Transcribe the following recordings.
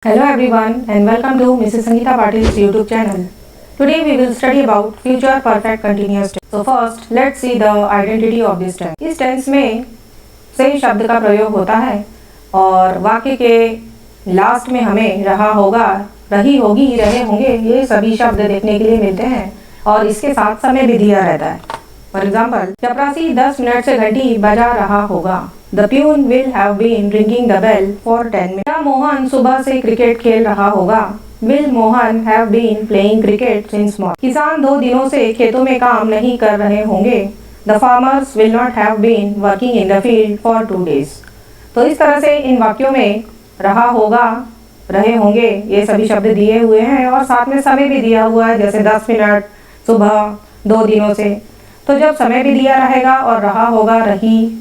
Hello everyone and welcome to Mrs. Sangeeta Patil's YouTube channel. Today we will study about future perfect continuous tense. So first let's see the identity of this tense. इस tense में सही शब्द का प्रयोग होता है और वाक्य के लास्ट में हमें रहा होगा, रही होगी, रहे होंगे ये सभी शब्द देखने के लिए मिलते हैं और इसके साथ समय भी दिया रहता है। फॉर एग्जाम्पल, चपरासी 10 मिनट से घंटी बजा रहा होगा। The peon will have been ringing the bell for 10 minutes. क्या मोहन सुबह से क्रिकेट खेल रहा होगा? Will Mohan have been playing cricket since morning? किसान 2 दिनों से खेतों में काम नहीं कर रहे होंगे। The farmers will not have been working in the field for 2 days. तो इस तरह से इन वाक्यों में रहा होगा, रहे होंगे ये सभी शब्द दिए हुए हैं और साथ में समय भी दिया हुआ है, जैसे 10 मिनट, सुबह, 2 दिनों से। तो जब समय भी दिया रहेगा और रहा होगा, रही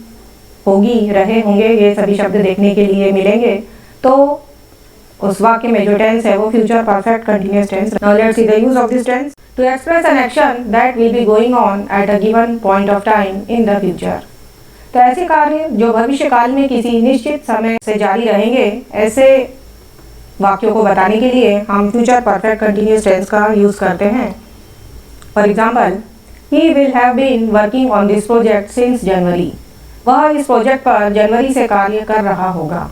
होगी, रहे होंगे ये सभी शब्द देखने के लिए मिलेंगे, तो उस वाक्य में जो टेंस है वो future perfect continuous tense. Now let's see the use of this tense to express an action that will be going on at a given point of time in the future. तो ऐसे कार्य जो भविष्य काल में किसी निश्चित समय से जारी रहेंगे, ऐसे वाक्यों को बताने के लिए हम फ्यूचर परफेक्ट कंटिन्यूअस टेंस का यूज करते हैं। For example, he will have been working on this project since January. वह इस प्रोजेक्ट पर जनवरी से कार्य कर रहा होगा।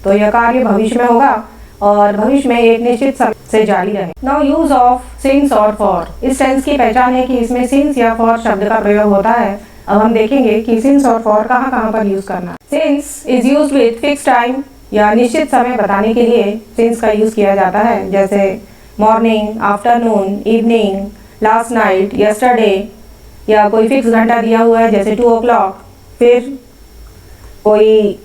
तो यह कार्य भविष्य में होगा और भविष्य में एक निश्चित समय से जारी रहे। नाउ यूज ऑफ सिंस और फॉर। इस टेंस की पहचान है कि इसमें सिंस या फॉर शब्द का प्रयोग होता है। अब हम देखेंगे कि सिंस और फॉर कहाँ कहाँ पर यूज करना है। Since is used with fix time या निश्चित समय बताने के लिए सिंस का यूज किया जाता है, जैसे morning, afternoon, evening, last night, yesterday, या कोई फिक्स घंटा दिया हुआ है जैसे 2 o'clock, फिर कोई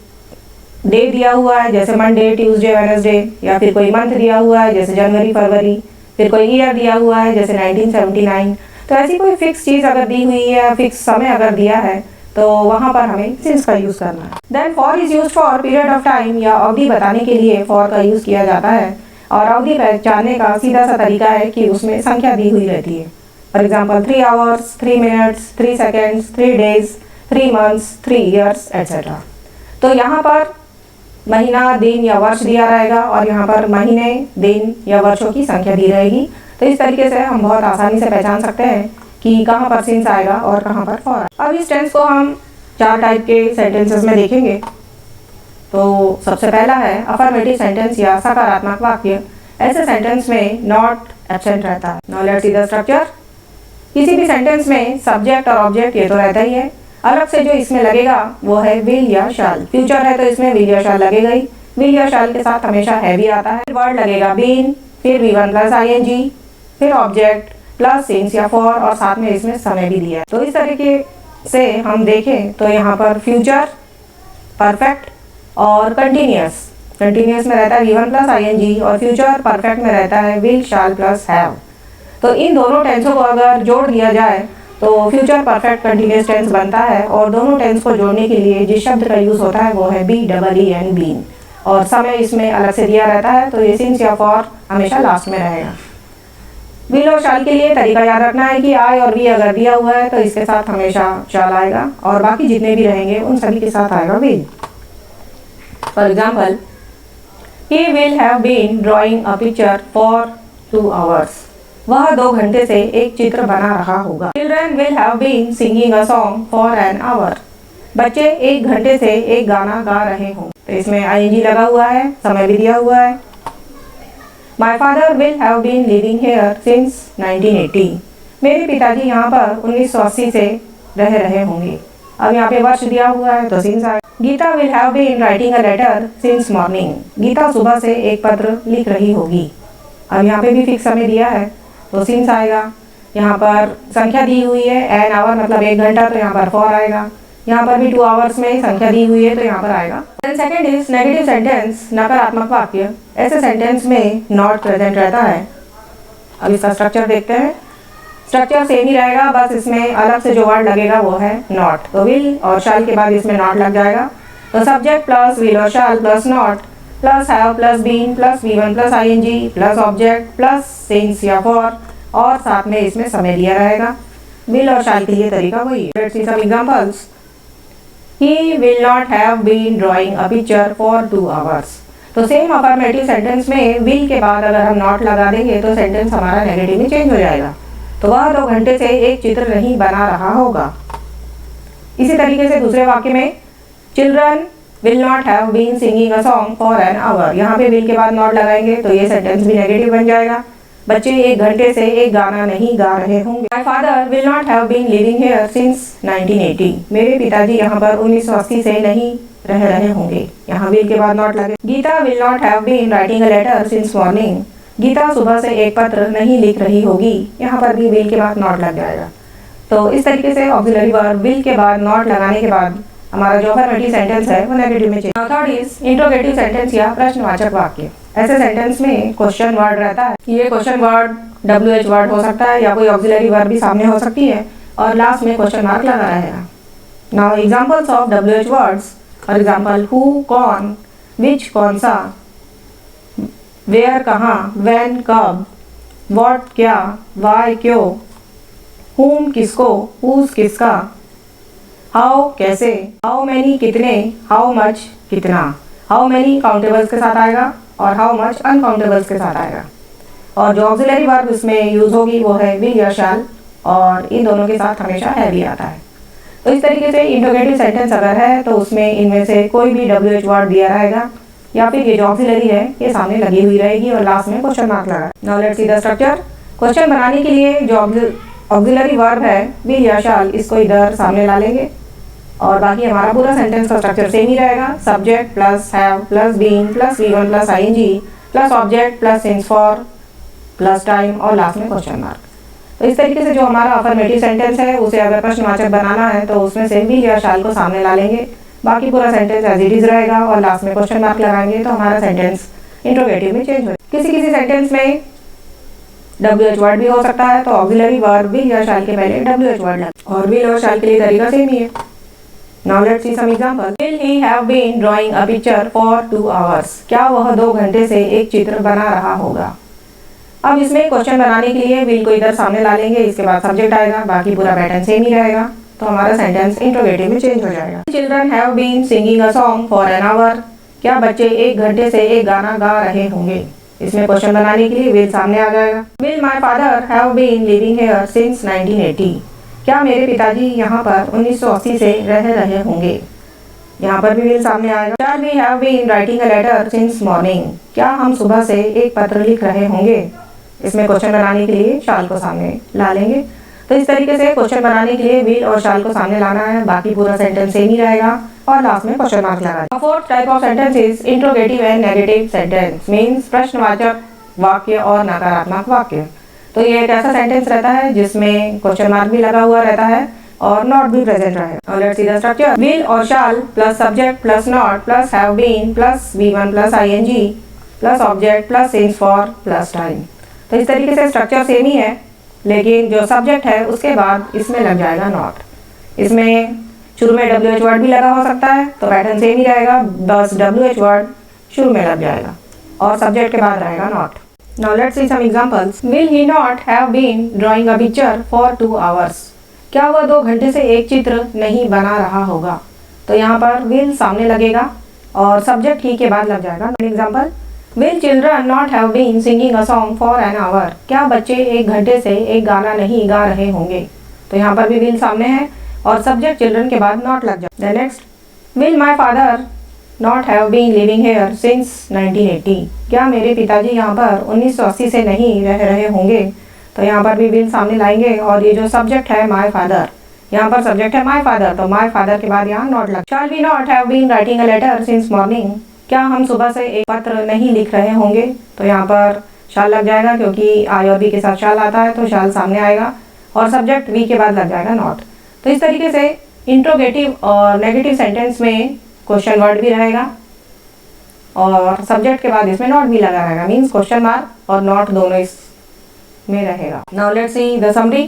डे दिया हुआ है जैसे मंडे, ट्यूसडे, वेडनेसडे, या फिर कोई मंथ दिया हुआ है जैसे जनवरी, फरवरी, फिर कोई ईयर दिया हुआ है जैसे 1979। तो ऐसी कोई फिक्स चीज़ अगर दी हुई है, फिक्स समय अगर दिया है, तो वहाँ पर हमें सिंस का यूज़ करना है। Then for is use for period of time या अवधि बताने के लिए फॉर का यूज़ किया जाता है और अवधि पहचानने का सीधा सा तरीका है कि उसमें संख्या दी हुई रहती है। For example, 3 hours, 3 minutes, 3 seconds, 3 days, 3 months, 3 years, etc. तो यहाँ पर महीना, दिन या वर्ष दिया रहेगा और यहाँ पर महीने, दिन या वर्षों की संख्या दी रहेगी। तो इस तरीके से हम बहुत आसानी से पहचान सकते हैं कि कहाँ पर सिंस आएगा और कहाँ पर फॉर। अब इस टेंस को हम 4 टाइप के सेंटेंसेस में देखेंगे। तो सबसे पहला है अफर्मेटिव सेंटेंस या सकारात्मक वाक्य। ऐसे सेंटेंस में नॉट एब्सेंट रहता है। Now let's see the structure. किसी भी सेंटेंस में सब्जेक्ट और ऑब्जेक्ट ये तो रहता ही है। अलग से जो इसमें लगेगा वो है विल या शाल। फ्यूचर है तो इसमें विल या शाल लगेगा ही। विल या शाल के साथ हमेशा है भी आता है। वर्ड लगेगा बीन, फिर V1 प्लस ing, फिर ऑब्जेक्ट प्लस सिंस या फॉर और साथ में इसमें समय भी दिया है। तो इस तरीके से हम देखें तो यहाँ पर फ्यूचर, परफेक्ट और कंटिन्यूअस। कंटिन्यूअस में रहता है V1 प्लस ing और फ्यूचर परफेक्ट में रहता है विल, शाल प्लस हैव। तो इन दोनों टेंसों को अगर जोड़ दिया जाए तो फ्यूचर परफेक्ट कंटिन्यूअस टेंस बनता है और दोनों टेंस को जोड़ने के लिए जिस शब्द का यूज होता है वो है BEEN, बीन, और समय इसमें अलग से दिया रहता है। तो ये सिंस या फॉर हमेशा लास्ट में रहेगा। विल और शाल के लिए तरीका याद रखना है कि आई और वी अगर दिया हुआ है तो इसके साथ हमेशा शाल आएगा और बाकी जितने भी रहेंगे उन सभी के साथ आएगा will. For example, he will have been drawing a picture for 2 hours। वह 2 घंटे से एक चित्र बना रहा होगा। Children will have been singing a song for an hour. बच्चे 1 घंटे से एक गाना गा रहे हों। तो इसमें ing लगा हुआ है, समय भी दिया हुआ है। My father will have been living here since 1980। मेरे पिताजी यहाँ पर 1980 से रह रहे होंगे। अब यहाँ पे वर्ष दिया हुआ है तो सिंस आएगा। Geeta will have been writing a letter since morning. Geeta सुबह से एक पत्र लिख रही होगी। अब यहाँ पे भी फिक्स समय दिया है तो सिंस आएगा। यहाँ पर संख्या दी हुई है, एन आवर मतलब 1 घंटा, तो यहाँ पर फॉर आएगा। यहाँ पर भी 2 hours में संख्या दी हुई है तो यहाँ पर आएगा। Then second is negative sentence, नकारात्मक वाक्य। ऐसे सेंटेंस में नॉट प्रेजेंट रहता है। अब इसका स्ट्रक्चर देखते हैं। स्ट्रक्चर सेम ही रहेगा, बस इसमें अलग से जो वर्ड लगेगा वो है नॉट। तो विल और शाल के बाद इसमें नॉट लग जाएगा। तो सब्जेक्ट प्लस विल और shall plus not plus have plus been plus V1 plus ing plus object plus since या फॉर और साथ में इसमें समय दिया रहेगा। विल और शाल के लिए तरीका वही है। Let's see some examples. He will not have been drawing a picture for 2 hours। तो सेम अफर्मेटिव सेंटेंस में विल के बाद अगर हम नॉट लगा देंगे तो सेंटेंस हमारा नेगेटिव में चेंज हो जाएगा। तो वह 2 घंटे से एक चित्र नहीं बना रहा होगा। इसी तरीके से दूसरे वाक्य में children will not have been singing a song for an hour, यहाँ पे विल के बाद नॉट लगाएंगे तो ये सेंटेंस भी नेगेटिव बन जाएगा। बच्चे 1 घंटे से एक गाना नहीं गा रहे होंगे। My father will not have been living here since 1980, मेरे पिताजी यहाँ पर 1980 से नहीं रह रहे होंगे, यहाँ विल के बाद नॉट लगे। Geeta will not have been writing a letter since morning, Geeta सुबह से एक पत्र नहीं लिख रही होगी, यहाँ पर भी विल के बाद नॉट लग जाएगा। तो इस तरीके से ऑक्सिलरी वर्ब विल के बाद नॉट लगाने के बाद हमारा जो अफर्मेटिव सेंटेंस है वो नेगेटिव में change. Third is interrogative sentence या प्रश्नवाचक वाक्य। ऐसे सेंटेंस में क्वेश्चन वर्ड रहता है। ये क्वेश्चन वर्ड WH वर्ड हो सकता है या कोई ऑक्सिलरी वर्ब भी सामने हो सकती है और लास्ट में क्वेश्चन मार्क लगा रहेगा। Now examples of WH words, for example who कौन, विच कौन सा, वेयर कहाँ, व्हेन कब, व्हाट क्या, व्हाई क्यों, whom किसको, whose किसका, हाउ कैसे, हाउ मैनी कितने, हाउ मच कितना। हाउ मैनी काउंटेबल्स के साथ आएगा और हाउ मच अनकाउंटेबल्स के साथ आएगा। और जो ऑक्सिलरी वर्ब इसमें यूज होगी वो है विल या शैल, और इन दोनों के साथ हमेशा है भी आता है। तो इस तरीके से इंट्रोगेटिव सेंटेंस अगर है तो उसमें इनमें से कोई भी WH वर्ड दिया रहेगा या फिर ये जो ऑक्सिलरी है ये सामने लगी हुई रहेगी और लास्ट में क्वेश्चन मार्क लगा। Now let's see the structure. Question बनाने के लिए जो ऑक्सिलरी वर्ब है विल या शैल, इसको इधर सामने ला लेंगे और बाकी हमारा पूरा सेंटेंस का स्ट्रक्चर सेम ही रहेगा। Subject plus have plus been plus V1 plus ING plus object plus since for plus time और लास्ट में क्वेश्चन मार्क। तो इस तरीके से जो हमारा अफर्मेटिव सेंटेंस है उसे अगर प्रश्नवाचक बनाना है तो उसमें से विल या शैल को सामने ला लेंगे, बाकी पूरा सेंटेंस एज इट इज रहेगा और लास्ट में क्वेश्चन मार्क लगाएंगे तो हमारा सेंटेंस इंट्रोगेटिव में चेंज हो। किसी किसी सेंटेंस में WH वर्ड भी हो सकता है तो ऑक्सिलरी वर्ब विल या शैल के पहले WH वर्ड लगे और विल और शैल के लिए तरीका सेम ही है। Now let's see some examples. Will he have been drawing a picture for 2 hours? क्या वह 2 घंटे से एक चित्र बना रहा होगा? अब इसमें क्वेश्चन बनाने के लिए विल को इधर सामने ला लेंगे, इसके बाद सब्जेक्ट आएगा, बाकी पूरा पैटर्न सेम ही रहेगा तो हमारा सेंटेंस इंट्रोगेटिव में चेंज हो जाएगा। Children have been singing a song for an hour. क्या बच्चे 1 घंटे से एक गाना गा रहे होंगे? इसमें क्वेश्चन बनाने के लिए विल सामने आ जाएगा। Will my father have been living here since 1980? क्या मेरे पिताजी यहाँ पर 1980 से रह रहे होंगे? यहाँ पर भी विल सामने आएगा। Shall we have been writing a letter since morning? क्या हम सुबह से एक पत्र लिख रहे होंगे? इसमें क्वेश्चन बनाने के लिए शाल को सामने ला लेंगे। तो इस तरीके से क्वेश्चन बनाने के लिए विल और शाल को सामने लाना है, बाकी पूरा सेंटेंस सेम ही रहेगा और लास्ट में क्वेश्चन मार्क लगाना। Fourth type of sentence is interrogative and negative sentence, means प्रश्नवाचक वाक्य और नकारात्मक वाक्य। तो ये एक ऐसा सेंटेंस रहता है जिसमें क्वेश्चन मार्क भी लगा हुआ रहता है और नॉट भी प्रेजेंट रहेगा। Let's see the structure. Will और shall plus subject plus not plus have been plus V1 plus ING plus object plus since for plus time. तो इस तरीके से स्ट्रक्चर सेम ही है, लेकिन जो सब्जेक्ट है उसके बाद इसमें लग जाएगा नॉट। इसमें शुरू में WH वर्ड भी लगा हो सकता है तो पैटर्न सेम ही रहेगा, बस WH वर्ड शुरू में लग जाएगा और सब्जेक्ट के बाद रहेगा not. Now let's see some examples. Will he not have been drawing a picture for 2 hours? क्या वह 2 घंटे से एक चित्र नहीं बना रहा होगा? तो यहाँ पर will सामने लगेगा और सब्जेक्ट ही के बाद लग जाएगा। Example, Will children not have been singing a song for an hour? क्या बच्चे 1 घंटे से एक गाना नहीं गा रहे होंगे? तो यहाँ पर भी will सामने है और सब्जेक्ट चिल्ड्रन के बाद not लग जाएगा। Next, Will my father not have been living here since 1980? क्या मेरे पिताजी यहाँ पर 1980 से नहीं रह रहे होंगे? तो यहाँ पर भी will सामने लाएंगे और ये जो सब्जेक्ट है my father, यहाँ पर सब्जेक्ट है my father तो my father के बाद यहाँ not लग। Shall we not have been writing a letter since morning? क्या हम सुबह से एक पत्र नहीं लिख रहे होंगे? तो यहाँ पर शाल लग जाएगा क्योंकि I और B के साथ शाल आता है तो शाल सामने आएगा और सब्जेक्ट V के बाद लग जाएगा नॉट। तो इस तरीके से इंट्रोगेटिव और नेगेटिव सेंटेंस में क्वेश्चन वर्ड भी रहेगा और सब्जेक्ट के बाद इसमें नॉट भी लगा रहेगा, मीन्स क्वेश्चन मार्क और नॉट दोनों इसमें रहेगा। Now let's see the summary.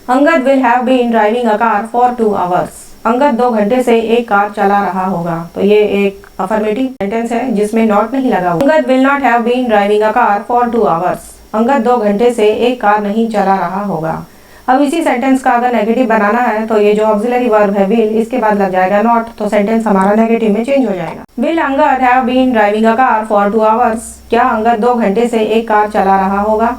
Angad will have been driving a car for 2 hours. Angad 2 घंटे से एक कार चला रहा होगा। तो ये एक अफर्मेटिव सेंटेंस है जिसमें नॉट नहीं लगा हुआ। Angad will not have been driving a car for 2 hours. Angad 2 घंटे से एक कार नहीं चला रहा होगा। अब इसी सेंटेंस का अगर नेगेटिव बनाना है तो ये जो ऑक्सिलरी वर्ब है विल, इसके बाद लग जाएगा नॉट, तो सेंटेंस हमारा नेगेटिव में चेंज हो जाएगा। Will Angad have been driving a car for 2 hours, क्या अंगद 2 घंटे से एक कार चला रहा होगा।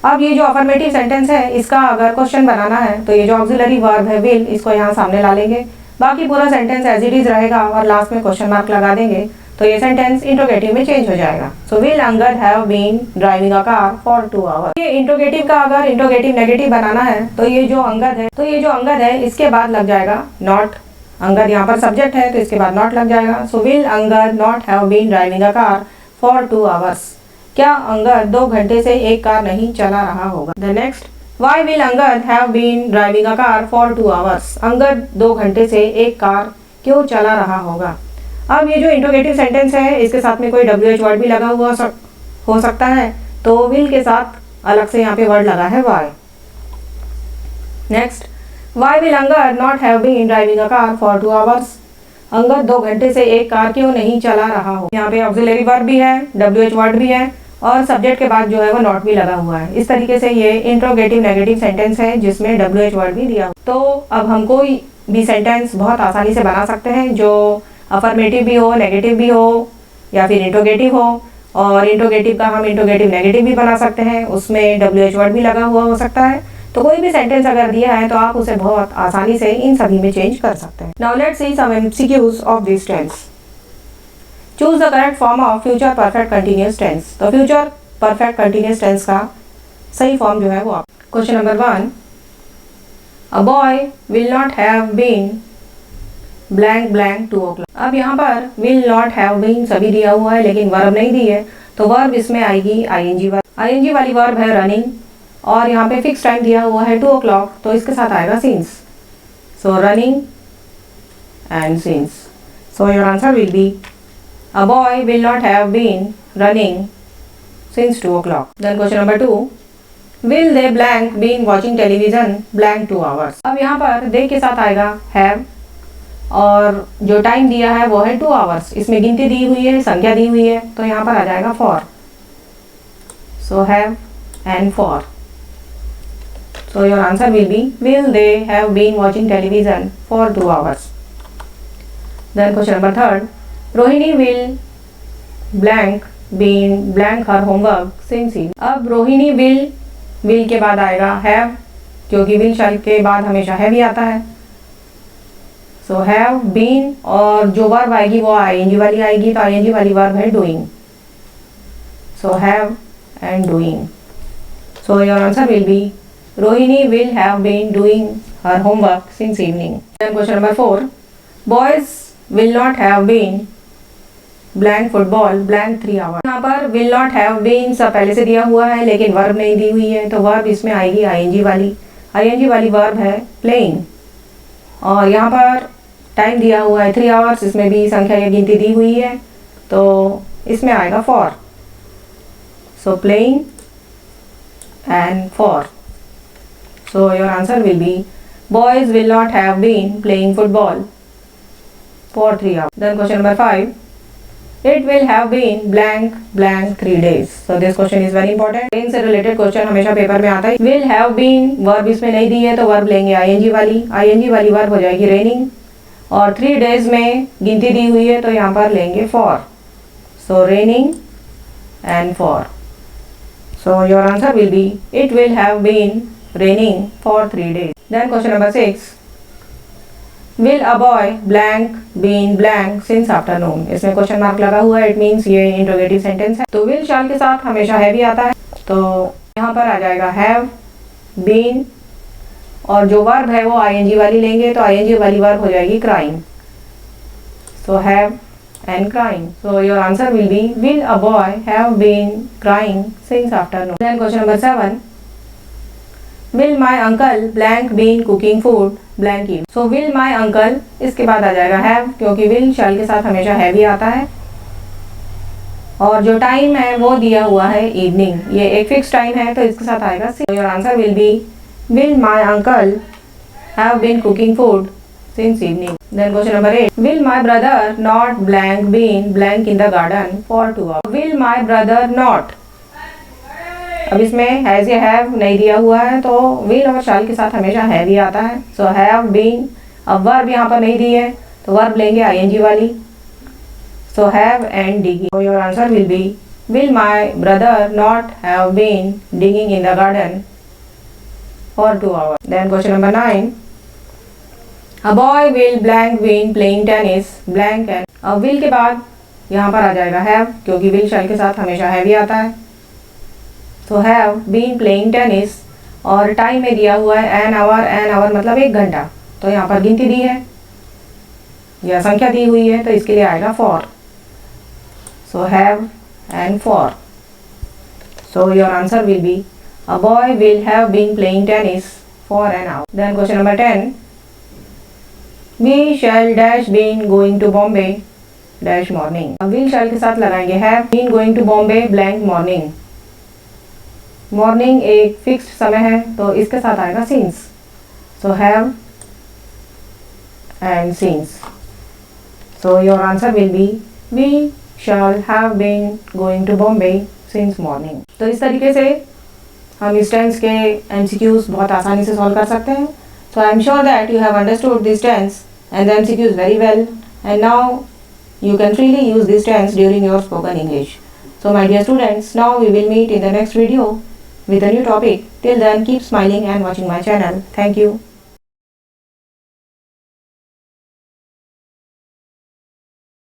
अब ये जो अफर्मेटिव सेंटेंस है इसका अगर क्वेश्चन बनाना है तो ये जो ऑक्सिलरी वर्ब है विल, इसको यहाँ सामने ला लेंगे, बाकी पूरा सेंटेंस एज इट इज रहेगा और लास्ट में क्वेश्चन मार्क लगा देंगे, तो ये सेंटेंस इंट्रोगेटिव में चेंज हो जाएगा। So will Angad have been driving a car for 2 hours. ये इंट्रोगेटिव का अगर इंट्रोगेटिव नेगेटिव बनाना है तो ये जो अंगद है इसके बाद लग जाएगा नॉट, अंगद यहाँ पर सब्जेक्ट है तो इसके बाद नॉट लग जाएगा। So will Angad not have been driving a car for 2 hours, क्या अंगद 2 घंटे से एक कार नहीं चला रहा होगा। The next, why will Angad have been driving a car for 2 hours, Angad 2 घंटे से एक कार क्यों चला रहा होगा। अब ये जो इंट्रोगेटिव सेंटेंस है इसके साथ में कोई WH वर्ड भी लगा हुआ हो सकता है, तो विल के साथ अलग से यहाँ पे वर्ड लगा है why. Next, why will Angad not have been driving a car for 2 hours, Angad 2 घंटे से एक कार क्यों नहीं चला रहा हो। यहाँ पे ऑक्सिलरी वर्ब भी है, WH वर्ड भी है और सब्जेक्ट के बाद जो है वो नॉट भी लगा हुआ है। इस तरीके से ये इंट्रोगेटिव नेगेटिव सेंटेंस है जिसमें WH वर्ड भी दिया हुआ। तो अब हम कोई भी सेंटेंस बहुत आसानी से बना सकते हैं जो अफर्मेटिव भी हो, नेगेटिव भी हो या फिर इंट्रोगेटिव हो, और इंट्रोगेटिव का हम इंट्रोगेटिव नेगेटिव भी बना सकते हैं, उसमें WH वर्ड भी लगा हुआ हो सकता है। तो कोई भी सेंटेंस अगर दिया है तो आप उसे बहुत आसानी से इन सभी में चेंज कर सकते हैं। Now let's see some MCQs of this tense. Choose the correct form of future perfect continuous tense. तो फ्यूचर परफेक्ट कंटिन्यूअस टेंस का सही फॉर्म जो है वो आप। Question number 1, a boy will not have been blank blank 2 o'clock। अब यहाँ पर विल नॉट हैव बीन सभी दिया हुआ है लेकिन वर्ब नहीं दी है, तो वर्ब इसमें आएगी ING वर्ब। ING वाली वर्ब है रनिंग और यहाँ पे फिक्स टाइम दिया हुआ है 2 o'clock, तो इसके साथ आएगा since. So running and since. So your answer will be a boy will not have been running since 2 o'clock। Then question number 2, will they blank been watching television blank 2 hours। अब यहाँ पर दे के साथ आएगा हैव और जो time दिया है वो है 2 hours, इसमें गिनती दी हुई है, संख्या दी हुई है, तो यहाँ पर आ जाएगा for. So have and for. So your answer will be will they have been watching television for 2 hours। Then question number 3, Rohini will blank been blank her homework since ही। अब रोहिणी विल के बाद आएगा हैव, क्योंकि विल शब्द के बाद हमेशा हैव ही आता है। सो हैव बीन और जो वर्ब आएगी वो ING वाली आएगी, तो ING वाली वर्ब है doing. So have and doing. So your answer will be Rohini will have been doing her homework since evening. Then question number 4, boys will not have been blank football blank 3 hours। यहाँ पर will not have been सब पहले से दिया हुआ है लेकिन verb नहीं दी हुई है, तो वर्ब इसमें आएगी ING वाली वर्ब है प्लेइंग, और यहाँ पर टाइम दिया हुआ है 3 hours, इसमें भी संख्या या गिनती दी हुई है, तो इसमें आएगा for. So playing and for. So your answer will be boys will not have been playing football for 3 hours। Then question number 5, it will have been blank blank 3 days। so this question is very important। rain से related question हमेशा paper में आता है। will have been verb इसमें नहीं दी है तो verb लेंगे ING वाली वर्ब हो जाएगी raining, और 3 days में गिनती दी हुई है तो यहाँ पर लेंगे for। so raining and for। so your answer will be it will have been raining for 3 days। then question number 6, will a boy blank been blank since afternoon। इसमें क्वेश्चन मार्क लगा हुआ है, इट मीन्स ये interrogative sentence है, तो will शाल के साथ हमेशा हैव ही आता है, तो यहाँ पर आ जाएगा हैव बीन और जो वर्ब है वो ING वाली लेंगे, तो ING वाली वर्ब हो जाएगी crying. So have and crying. So your answer will be will a boy have been crying since afternoon. Then question number 7, will my uncle blank been cooking food blank evening। so will my uncle इसके बाद आ जाएगा have, क्योंकि will शैल के साथ हमेशा have ही आता है, और जो टाइम है वो दिया हुआ है इवनिंग, ये एक फिक्स टाइम है तो इसके साथ आएगा। so your answer will be will my uncle have been cooking food since evening। then question number 8, will my brother not blank been blank in the garden for 2 hours। will my brother not अब इसमें has या have नहीं दिया हुआ है तो will और शैल के साथ हमेशा हैव ही आता है। सो हैव बीन, अब वर्ब यहाँ पर नहीं दी है तो वर्ब लेंगे आईएनजी वाली। सो have and digging. So your answer will B will my brother not have been digging in the garden for 2 hours? Then question number 9. A boy will blank been playing tennis blank and, अब will के बाद यहाँ पर आ जाएगा have, क्योंकि will shall के साथ हमेशा have ही आता है। तो have been playing tennis और टाइम में दिया हुआ है an hour मतलब 1 घंटा, तो यहाँ पर गिनती दी है या संख्या दी हुई है तो इसके लिए आएगा for. So have and for. So your answer will be a boy will have been playing tennis for an hour. Then question number 10. We shall dash been going to Bombay dash morning. अब will shall के साथ लगाएंगे have been going to Bombay blank morning. Morning एक fixed समय है तो इसके साथ आएगा since. So have and since. So your answer will be we shall have been going to Bombay since morning. तो इस तरीके से हम इस टेंस के MCQs बहुत आसानी से सॉल्व कर सकते हैं. So I am sure that you have understood this tense and the MCQs very well, and now you can freely use this tense during your spoken English. So my dear students, now we will meet in the next video with a new topic. Till then, keep smiling and watching my channel. Thank you.